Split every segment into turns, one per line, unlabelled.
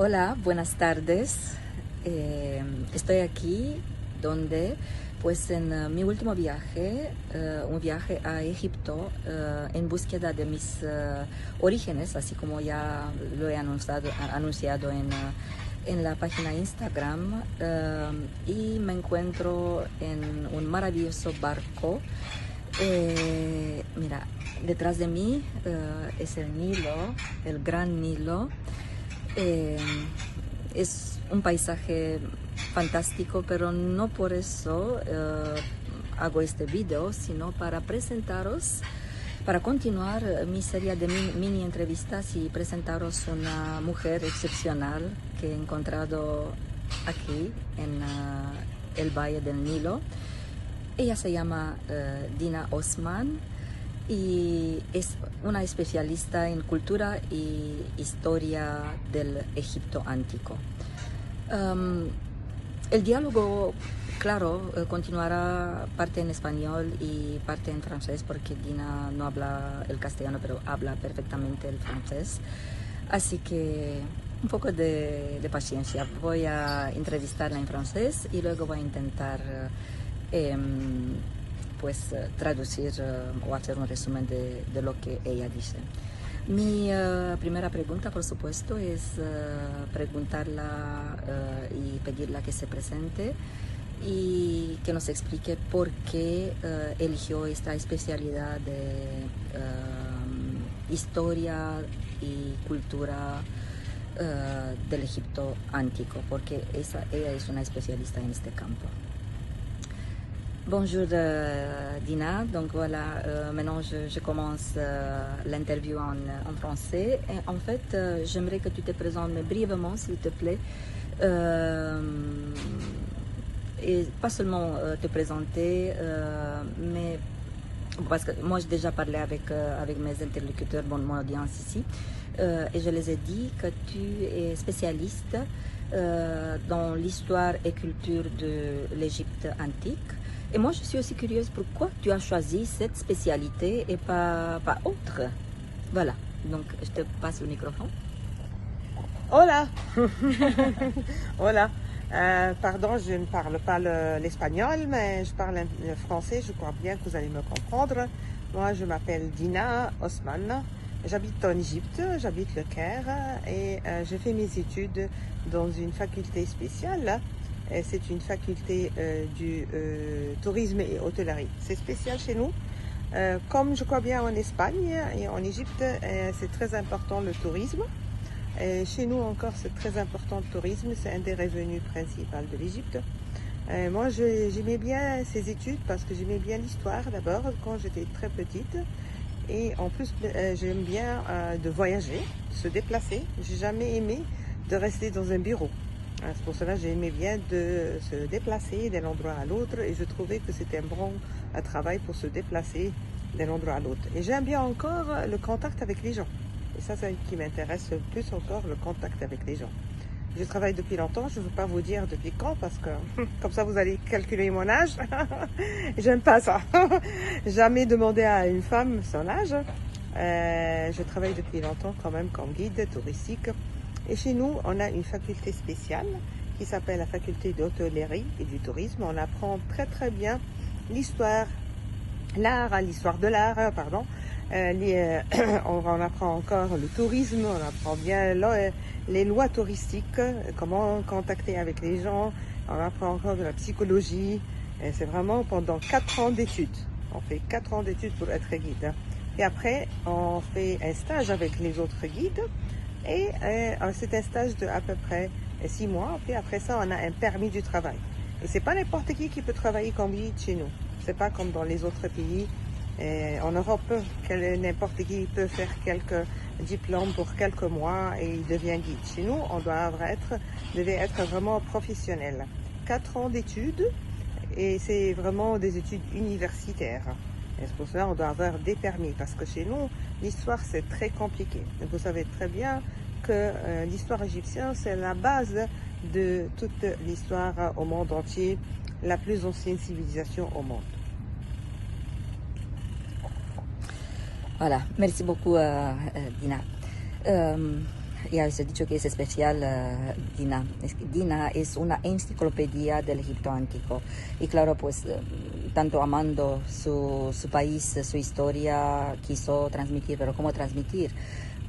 Hola, buenas tardes. Estoy aquí donde, pues en mi último viaje, un viaje a Egipto en búsqueda de mis orígenes, así como ya lo he anunciado en la página Instagram, y me encuentro en un maravilloso barco. Mira, detrás de mí es el Nilo, el gran Nilo. Eh, es un paisaje fantástico, pero no por eso hago este video, sino para presentaros, para continuar mi serie de mini entrevistas y presentaros una mujer excepcional que he encontrado aquí en el Valle del Nilo. Ella se llama Dina Osman y es una especialista en cultura y historia del Egipto antiguo. El diálogo, claro, continuará parte en español y parte en francés, porque Dina no habla el castellano, pero habla perfectamente el francés. Así que un poco de paciencia. Voy a entrevistarla en francés y luego voy a intentar traducir o hacer un resumen de lo que ella dice. Mi primera pregunta, por supuesto, es preguntarla y pedirla que se presente y que nos explique por qué eligió esta especialidad de historia y cultura del Egipto antiguo, porque ella es una especialista en este campo. Bonjour Dina, donc voilà, maintenant je commence l'interview en français. Et en fait, j'aimerais que tu te présentes mais brièvement, s'il te plaît. Et pas seulement te présenter, mais parce que moi j'ai déjà parlé avec mes interlocuteurs, mon audience ici, et je les ai dit que tu es spécialiste dans l'histoire et culture de l'Égypte antique. Et moi, je suis aussi curieuse pourquoi tu as choisi cette spécialité et pas autre. Voilà, donc je te passe le microphone.
Hola. Hola. Pardon, je ne parle pas l'espagnol, mais je parle le français. Je crois bien que vous allez me comprendre. Moi, je m'appelle Dina Osman. J'habite en Égypte, j'habite le Caire et j'ai fait mes études dans une faculté spéciale. C'est une faculté du tourisme et hôtellerie. C'est spécial chez nous. Comme je crois bien en Espagne et en Égypte, c'est très important le tourisme. Et chez nous encore, c'est très important le tourisme. C'est un des revenus principaux de l'Égypte. Moi, j'aimais bien ces études parce que j'aimais bien l'histoire d'abord quand j'étais très petite. Et en plus, j'aime bien de voyager, de se déplacer. J'ai jamais aimé de rester dans un bureau. C'est pour cela que j'aimais bien de se déplacer d'un endroit à l'autre et je trouvais que c'était un bon travail pour se déplacer d'un endroit à l'autre. Et j'aime bien encore le contact avec les gens. Et ça, c'est ce qui m'intéresse plus encore, le contact avec les gens. Je travaille depuis longtemps, je ne veux pas vous dire depuis quand parce que comme ça vous allez calculer mon âge. J'aime pas ça. Jamais demander à une femme son âge. Je travaille depuis longtemps quand même comme guide touristique. Et chez nous, on a une faculté spéciale qui s'appelle la faculté d'hôtellerie et du tourisme. On apprend très très bien l'histoire, l'histoire de l'art, pardon. On apprend encore le tourisme, on apprend bien les lois touristiques, comment contacter avec les gens. On apprend encore de la psychologie. C'est vraiment pendant 4 ans d'études. On fait 4 ans d'études pour être guide. Et après, on fait un stage avec les autres guides. Et c'est un stage de à peu près 6 mois. Puis après ça, on a un permis du travail. Et c'est pas n'importe qui peut travailler comme guide chez nous. C'est pas comme dans les autres pays. En Europe, n'importe qui peut faire quelques diplômes pour quelques mois et il devient guide. Chez nous, on devait être vraiment professionnel. 4 ans d'études et c'est vraiment des études universitaires. Et c'est pour cela qu'on doit avoir des permis parce que chez nous, l'histoire c'est très compliqué. Donc, vous savez très bien que l'histoire égyptienne c'est la base de toute l'histoire au monde entier, la plus ancienne civilisation au monde.
Voilà, merci beaucoup Dina. ya os he dicho que es especial Dina. Dina es una enciclopedia del Egipto antiguo. Y claro, pues tanto amando su país, su historia, quiso transmitir, pero ¿cómo transmitir?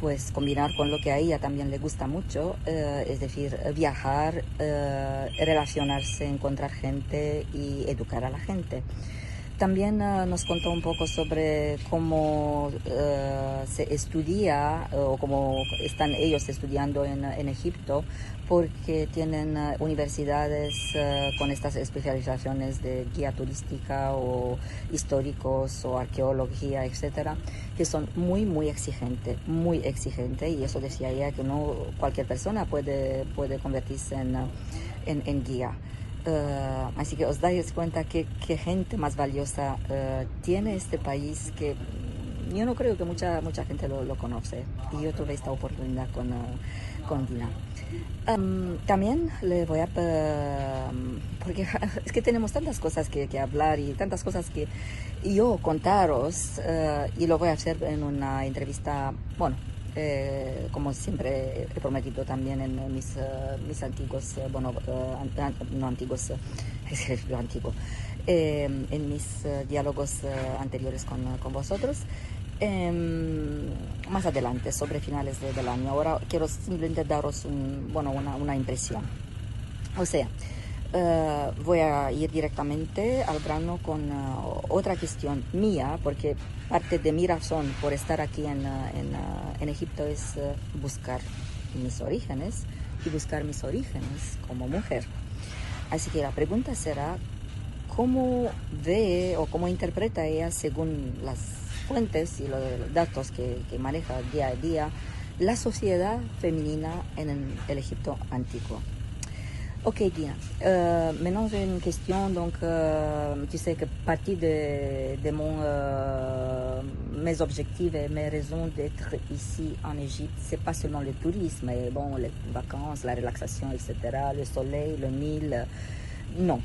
Pues combinar con lo que a ella también le gusta mucho, es decir, viajar, relacionarse, encontrar gente y educar a la gente. También nos contó un poco sobre cómo se estudia o cómo están ellos estudiando en Egipto, porque tienen universidades con estas especializaciones de guía turística o históricos o arqueología, etcétera, que son muy exigentes, y eso decía ella que no cualquier persona puede convertirse en guía. Así que os dais cuenta que gente más valiosa tiene este país, que yo no creo que mucha gente lo conoce, y yo tuve esta oportunidad con Dina. También le voy a... porque es que tenemos tantas cosas que hablar y tantas cosas que yo contaros, y lo voy a hacer en una entrevista, bueno, como siempre he prometido también en mis antiguos, no antiguos, es lo antiguo, en mis diálogos anteriores con vosotros, más adelante, sobre finales del año. Ahora quiero simplemente daros una impresión. O sea, voy a ir directamente al grano con otra cuestión mía, porque parte de mi razón por estar aquí en Egipto es buscar mis orígenes y buscar mis orígenes como mujer. Así que la pregunta será, ¿cómo ve o cómo interpreta ella, según las fuentes y los datos que maneja día a día, la sociedad femenina en el Egipto antiguo? Ok, Dina. Maintenant, j'ai une question. Donc, tu sais que partie de mes objectifs et mes raisons d'être ici en Égypte, c'est pas seulement le tourisme, et bon, les vacances, la relaxation, etc., le soleil, le Nil. Non.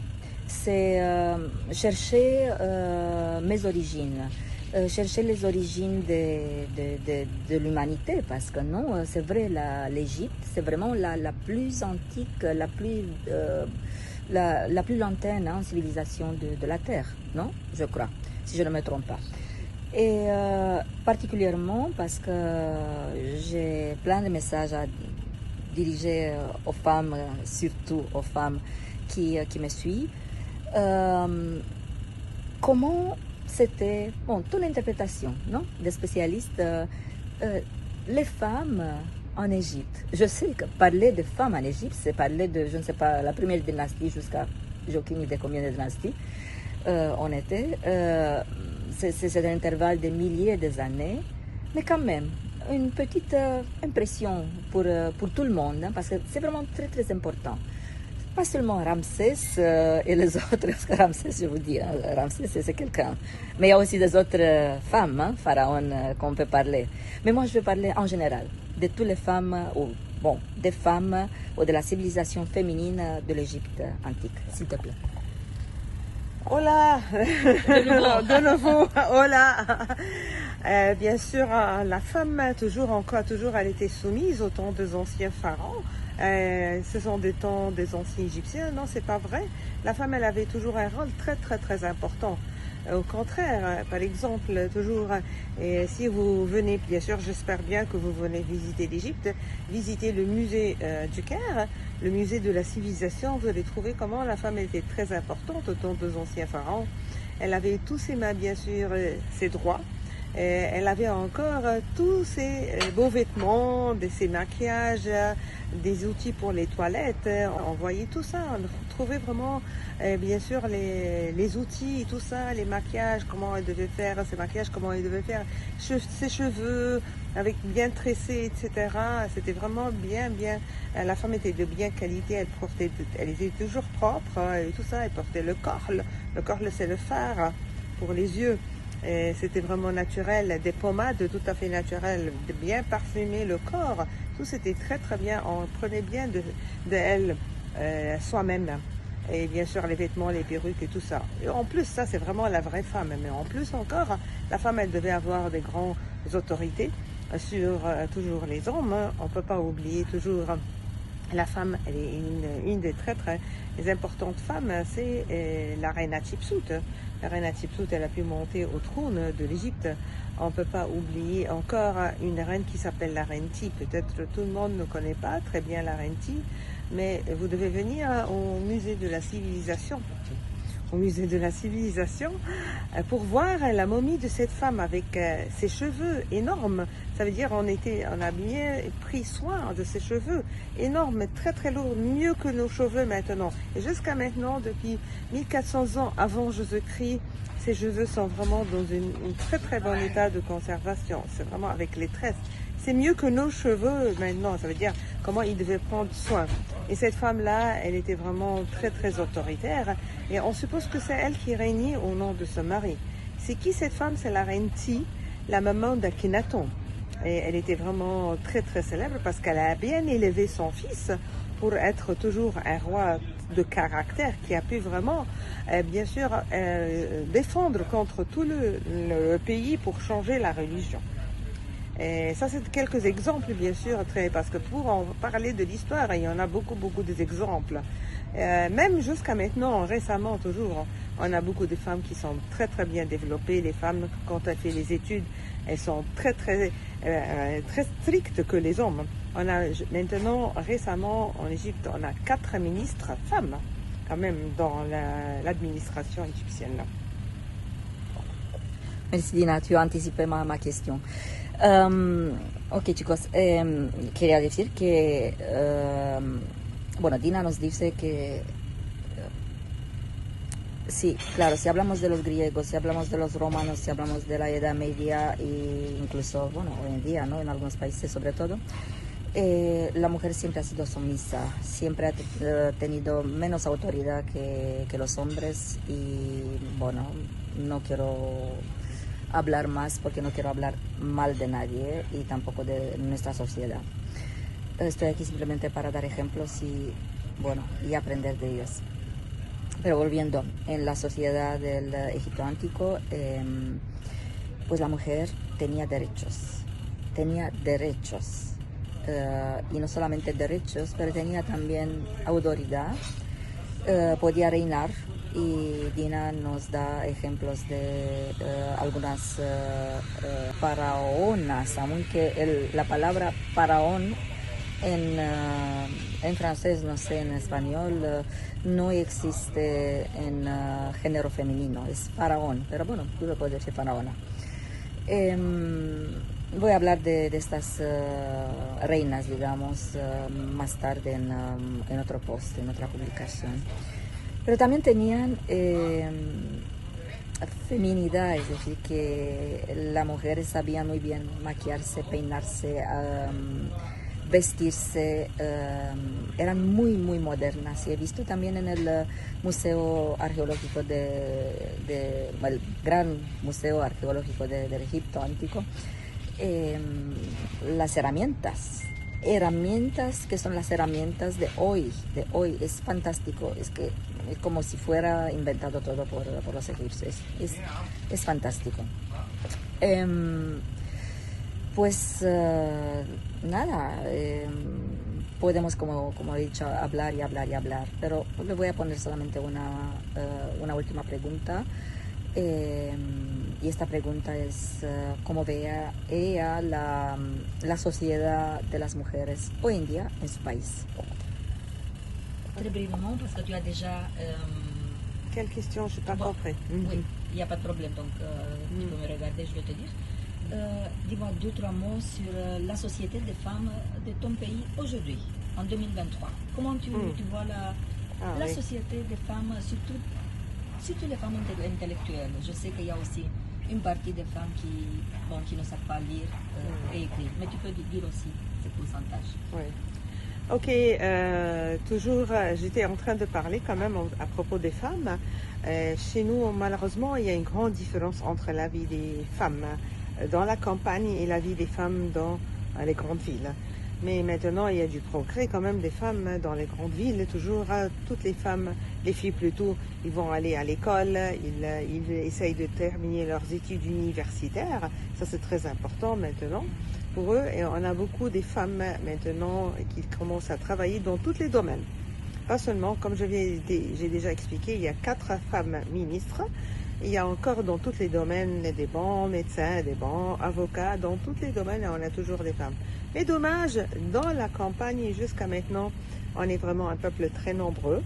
C'est chercher mes origines. Chercher les origines de l'humanité, parce que non, c'est vrai, l'Égypte, c'est vraiment la plus antique, la plus lointaine civilisation de la Terre, non? Je crois, si je ne me trompe pas. Et particulièrement parce que j'ai plein de messages à diriger aux femmes, surtout aux femmes qui me suivent. Comment c'était, ton interprétation, non, des spécialistes, les femmes en Égypte. Je sais que parler de femmes en Égypte, c'est parler de, je ne sais pas, la première dynastie jusqu'à, j'ai aucune idée combien de dynasties on était. C'est un intervalle de milliers d'années, mais quand même, une petite impression pour tout le monde, hein, parce que c'est vraiment très important. Pas seulement Ramsès et les autres, parce que Ramsès, je vous dis, hein, Ramsès c'est quelqu'un. Mais il y a aussi des autres femmes, hein, pharaons, qu'on peut parler. Mais moi, je vais parler en général de toutes les femmes, des femmes ou de la civilisation féminine de l'Égypte antique, s'il te plaît.
Hola, de nouveau, hola. Bien sûr, la femme, toujours, elle était soumise au temps des anciens pharaons. Ce sont des temps des anciens Égyptiens. Non, c'est pas vrai. La femme, elle avait toujours un rôle très important. Au contraire, par exemple, toujours, si vous venez, bien sûr, j'espère bien que vous venez visiter l'Égypte, visitez le musée du Caire, le musée de la civilisation, vous allez trouver comment la femme était très importante au temps des anciens pharaons. Elle avait tous ses mains, bien sûr, ses droits. Elle avait encore tous ses beaux vêtements, ses maquillages, des outils pour les toilettes. On voyait tout ça, on trouvait vraiment, bien sûr, les outils, tout ça, les maquillages, comment elle devait faire ses maquillages, comment elle devait faire ses cheveux, avec bien tressés, etc. C'était vraiment bien. La femme était de bien qualité, elle était toujours propre et tout ça. Elle portait le corle. Le corle, c'est le fard pour les yeux. C'était vraiment naturel, des pommades tout à fait naturelles, de bien parfumer le corps. Tout c'était très bien, on prenait bien de elle soi-même. Et bien sûr les vêtements, les perruques et tout ça. Et en plus ça c'est vraiment la vraie femme. Mais en plus encore, la femme elle devait avoir des grandes autorités. sur toujours les hommes. On ne peut pas oublier toujours la femme. Elle est une des très très importantes femmes, c'est la reine Hatshepsut. La reine Hatshepsut, elle a pu monter au trône de l'Égypte. On ne peut pas oublier encore une reine qui s'appelle la reine Ti. Peut-être tout le monde ne connaît pas très bien la reine Ti, mais vous devez venir au musée de la civilisation. Au musée de la civilisation pour voir la momie de cette femme avec ses cheveux énormes. Ça veut dire on a bien pris soin de ses cheveux énormes, très très lourds, mieux que nos cheveux maintenant. Et jusqu'à maintenant, depuis 1400 ans avant Jésus-Christ, ces cheveux sont vraiment dans un très très bon état de conservation. C'est vraiment avec les tresses. C'est mieux que nos cheveux maintenant. Ça veut dire comment ils devaient prendre soin. Et cette femme-là, elle était vraiment très très autoritaire. Et on suppose que c'est elle qui régnait au nom de ce mari. C'est qui cette femme? C'est la reine Ti, la maman d'Akhenaton. Et elle était vraiment très très célèbre parce qu'elle a bien élevé son fils pour être toujours un roi de caractère qui a pu vraiment, bien sûr, défendre contre tout le pays pour changer la religion. Et ça, c'est quelques exemples, bien sûr, parce que pour en parler de l'histoire, il y en a beaucoup, beaucoup d'exemples. Même jusqu'à maintenant, récemment, toujours, on a beaucoup de femmes qui sont très, très bien développées. Les femmes, quand elles font les études, elles sont très, très, très strictes que les hommes. On a maintenant, récemment, en Égypte, on a 4 ministres femmes, quand même, dans l'administration égyptienne.
Merci Dina, tu as anticipé ma question. Ok chicos, quería decir que, bueno, Dina nos dice que, sí, claro, si hablamos de los griegos, si hablamos de los romanos, si hablamos de la Edad Media e incluso, bueno, hoy en día, ¿no? En algunos países sobre todo, la mujer siempre ha sido sumisa, siempre ha tenido menos autoridad que los hombres y, bueno, no quiero hablar más porque no quiero hablar mal de nadie y tampoco de nuestra sociedad. Estoy aquí simplemente para dar ejemplos y, bueno, y aprender de ellos. Pero volviendo, en la sociedad del Egipto antiguo, pues la mujer tenía derechos, y no solamente derechos, pero tenía también autoridad, podía reinar. Y Dina nos da ejemplos de algunas faraonas, aunque la palabra faraón en francés, no sé, en español, no existe en género femenino, es faraón, pero bueno, tú lo puedes decir faraona. Voy a hablar de estas reinas, digamos, más tarde en otro post, en otra publicación. Pero también tenían feminidad, es decir, que las mujeres sabían muy bien maquillarse, peinarse, vestirse, eran muy, muy modernas. Y he visto también en el Museo Arqueológico el gran Museo Arqueológico del Egipto Antiguo, las herramientas que son las herramientas de hoy, es fantástico, es como si fuera inventado todo por los egipcios, es fantástico. Pues nada, podemos, como he dicho, hablar y hablar y hablar, pero le voy a poner solamente una última pregunta. Y esta pregunta es cómo ve ella la sociedad de las mujeres hoy en día en su país. Très brièvement, parce que tu as déjà...
Quelle question? Je n'ai pas compris.
Oui, il n'y a pas de problème, donc tu peux me regarder, je vais te dire. Dis-moi 2-3 mots sur la société des femmes de ton pays aujourd'hui, en 2023. Comment tu vois la société des femmes, surtout les femmes intellectuelles? Je sais qu'il y a aussi une partie des femmes qui ne savent pas lire et écrire, mais tu peux dire aussi ce pourcentage.
Oui. Ok, toujours, j'étais en train de parler quand même à propos des femmes. Chez nous, malheureusement, il y a une grande différence entre la vie des femmes dans la campagne et la vie des femmes dans les grandes villes. Mais maintenant, il y a du progrès quand même des femmes dans les grandes villes. Toujours, toutes les femmes, les filles plutôt, ils vont aller à l'école, ils essayent de terminer leurs études universitaires. Ça, c'est très important maintenant. pour eux. Et on a beaucoup des femmes maintenant qui commencent à travailler dans tous les domaines. Pas seulement, comme j'ai déjà expliqué, il y a 4 femmes ministres. Il y a encore dans tous les domaines des bons médecins, des bons avocats, dans tous les domaines, on a toujours des femmes. Mais dommage, dans la campagne jusqu'à maintenant, on est vraiment un peuple très nombreux.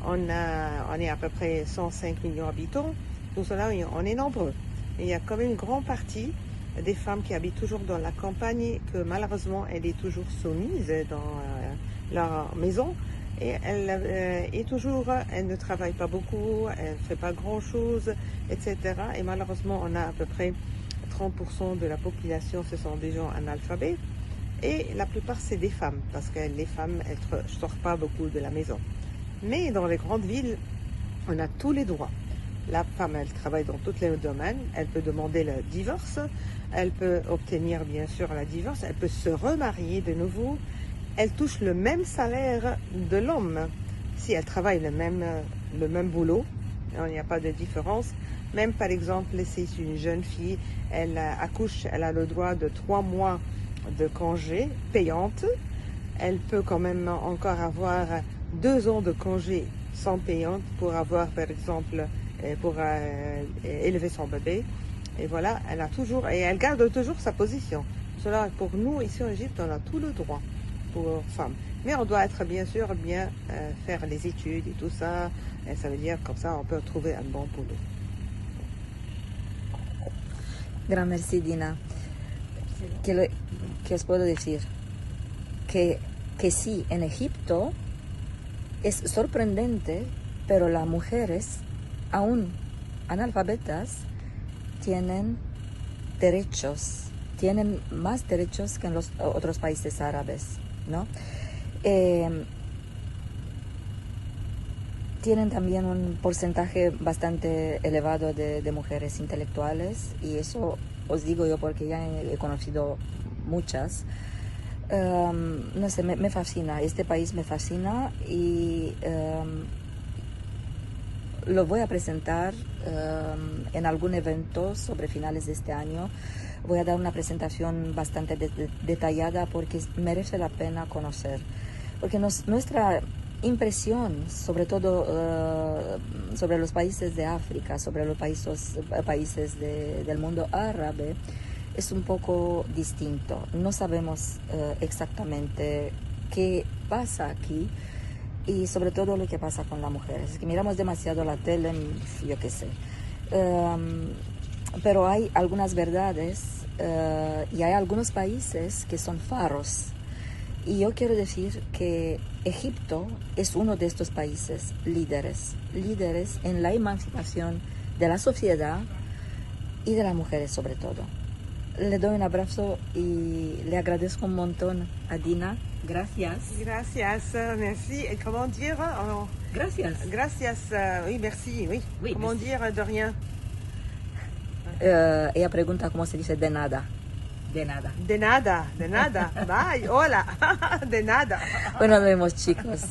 On est à peu près 105 millions d'habitants. Pour cela, on est nombreux. Et il y a quand même une grande partie des femmes qui habitent toujours dans la campagne, que malheureusement, elle est toujours soumise dans leur maison. Et elle ne travaille pas beaucoup, elle ne fait pas grand-chose, etc. Et malheureusement, on a à peu près 30% de la population, ce sont des gens analphabètes. Et la plupart, c'est des femmes, parce que les femmes, elles ne sortent pas beaucoup de la maison. Mais dans les grandes villes, on a tous les droits. La femme, elle travaille dans tous les domaines, elle peut demander le divorce, elle peut obtenir bien sûr la divorce, elle peut se remarier de nouveau. Elle touche le même salaire de l'homme. Si elle travaille le même boulot, il n'y a pas de différence. Même par exemple, si c'est une jeune fille, elle accouche, elle a le droit de 3 mois de congé payante. Elle peut quand même encore avoir 2 ans de congé sans payante pour avoir, par exemple, pour élever son bébé. Et voilà, elle garde toujours sa position. Cela, pour nous, ici en Égypte, on a tout le droit pour femmes. Mais on doit être bien sûr bien faire les études et tout ça. Et ça veut dire comme ça, on peut trouver un bon boulot.
Gran merci, Dina. ¿Qué os puedo decir? Que sí, en Egipto es sorprendente, pero las mujeres, aún analfabetas, tienen derechos, tienen más derechos que en los otros países árabes, ¿no? Tienen también un porcentaje bastante elevado de mujeres intelectuales, y eso os digo yo porque ya he conocido muchas. No sé, me fascina, este país me fascina, y lo voy a presentar en algún evento sobre finales de este año. Voy a dar una presentación bastante detallada porque merece la pena conocer. Porque nuestra impresión, sobre todo sobre los países de África, sobre los países del mundo árabe, es un poco distinto. No sabemos exactamente qué pasa aquí, y sobre todo lo que pasa con las mujeres. Es que miramos demasiado la tele, yo qué sé. Pero hay algunas verdades y hay algunos países que son faros. Y yo quiero decir que Egipto es uno de estos países líderes en la emancipación de la sociedad y de las mujeres sobre todo. Le doy un abrazo y le agradezco un montón a Dina. Gracias.
Gracias, merci. Et comment dire
Gracias.
Gracias, oui, merci, oui.
Oui,
Comment
merci.
dire de rien?
Ella pregunta cómo se dice de nada. De nada.
De nada, de nada. Bye, hola, de nada.
Bueno, nos vemos, chicos.